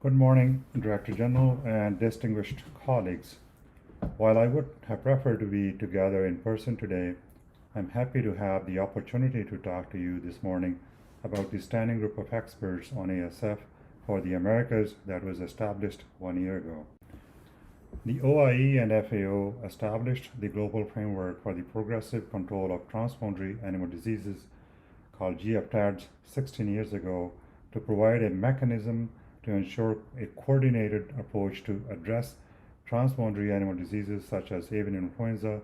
Good morning, Director General and distinguished colleagues. While I would have preferred to be together in person today, I'm happy to have the opportunity to talk to you this morning about the standing group of experts on ASF for the Americas that was established 1 year ago. The OIE and FAO established the global framework for the progressive control of transboundary animal diseases, called GFTADS, 16 years ago to provide a mechanism to ensure a coordinated approach to address transboundary animal diseases such as avian influenza,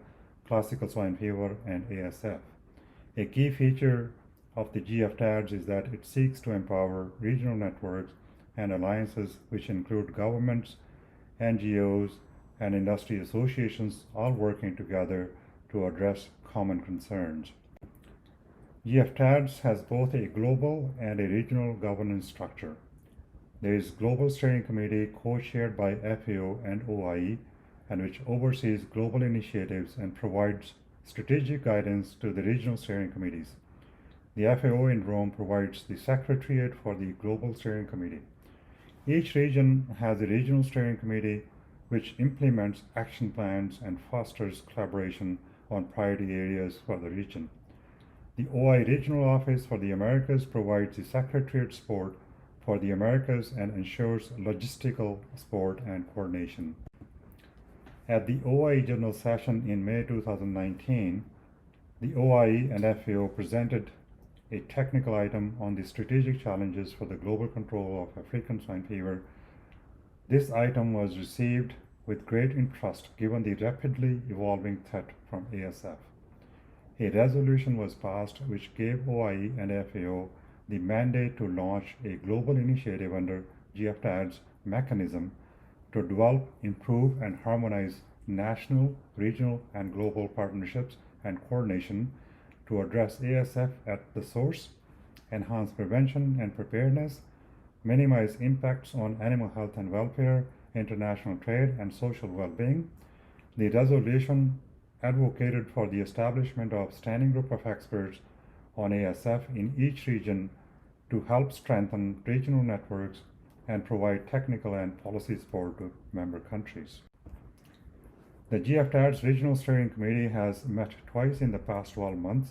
classical swine fever, and ASF. A key feature of the GFTADS is that it seeks to empower regional networks and alliances which include governments, NGOs, and industry associations all working together to address common concerns. GFTADS has both a global and a regional governance structure. There is Global Steering Committee co-chaired by FAO and OIE, and which oversees global initiatives and provides strategic guidance to the regional steering committees. The FAO in Rome provides the secretariat for the Global Steering Committee. Each region has a regional steering committee which implements action plans and fosters collaboration on priority areas for the region. The OIE Regional Office for the Americas provides the secretariat support for the Americas and ensures logistical support and coordination. At the OIE General Session in May 2019, the OIE and FAO presented a technical item on the strategic challenges for the global control of African swine fever. This item was received with great interest given the rapidly evolving threat from ASF. A resolution was passed which gave OIE and FAO the mandate to launch a global initiative under GFTADS mechanism to develop, improve, and harmonize national, regional, and global partnerships and coordination to address ASF at the source, enhance prevention and preparedness, minimize impacts on animal health and welfare, international trade, and social well-being. The resolution advocated for the establishment of standing group of experts on ASF in each region to help strengthen regional networks and provide technical and policy support to member countries. The GFTADS Regional Steering Committee has met twice in the past 12 months.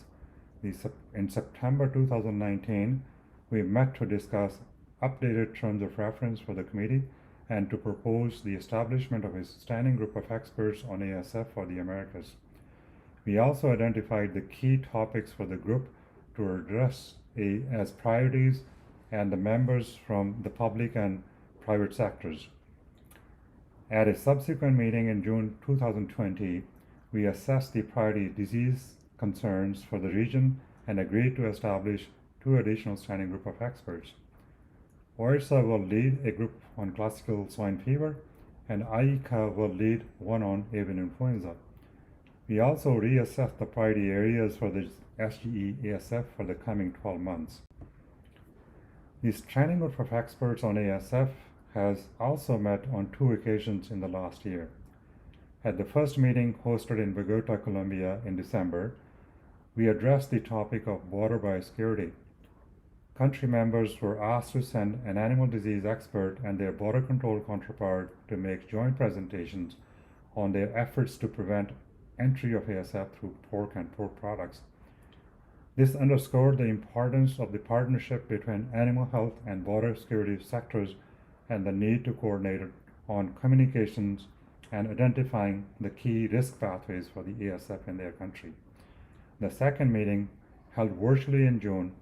In September 2019, we met to discuss updated terms of reference for the committee and to propose the establishment of a standing group of experts on ASF for the Americas. We also identified the key topics for the group to address as priorities and the members from the public and private sectors. At a subsequent meeting in June 2020, we assessed the priority disease concerns for the region and agreed to establish 2 additional standing group of experts. ORSA will lead a group on classical swine fever, and IICA will lead one on avian influenza. We also reassessed the priority areas for the SGE ASF for the coming 12 months. The standing group of experts on ASF has also met on 2 occasions in the last year. At the first meeting hosted in Bogota, Colombia in December, we addressed the topic of border biosecurity. Country members were asked to send an animal disease expert and their border control counterpart to make joint presentations on their efforts to prevent entry of ASF through pork and pork products. This underscored the importance of the partnership between animal health and border security sectors and the need to coordinate on communications and identifying the key risk pathways for the ASF in their country. The second meeting, held virtually in June,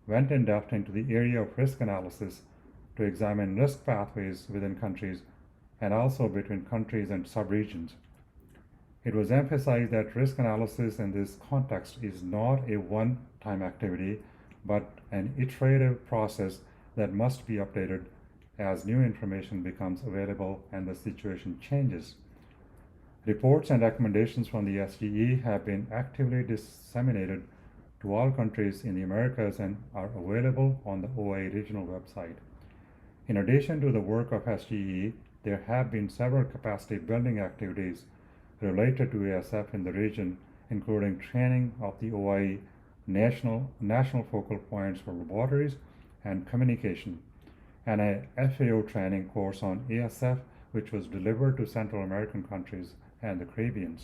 went in depth into the area of risk analysis to examine risk pathways within countries and also between countries and subregions. It was emphasized that risk analysis in this context is not a one-time activity, but an iterative process that must be updated as new information becomes available and the situation changes. Reports and recommendations from the SGE have been actively disseminated to all countries in the Americas and are available on the OIE regional website. In addition to the work of SGE, there have been several capacity building activities related to ASF in the region, including training of the OIE national focal points for laboratories and communication. and a FAO training course on ASF, which was delivered to Central American countries and the Caribbean.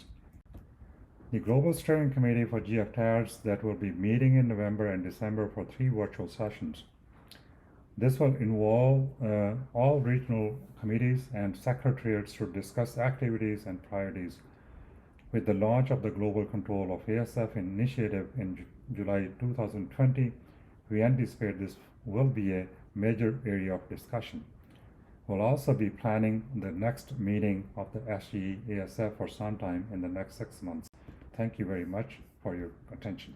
The Global Steering Committee for GFTARs that will be meeting in November and December for 3 virtual sessions. This will involve all regional committees and secretariats to discuss activities and priorities. With the launch of the Global Control of ASF initiative in July 2020, we anticipate this will be a major area of discussion. We'll also be planning the next meeting of the SGE ASF for sometime in the next 6 months. Thank you very much for your attention.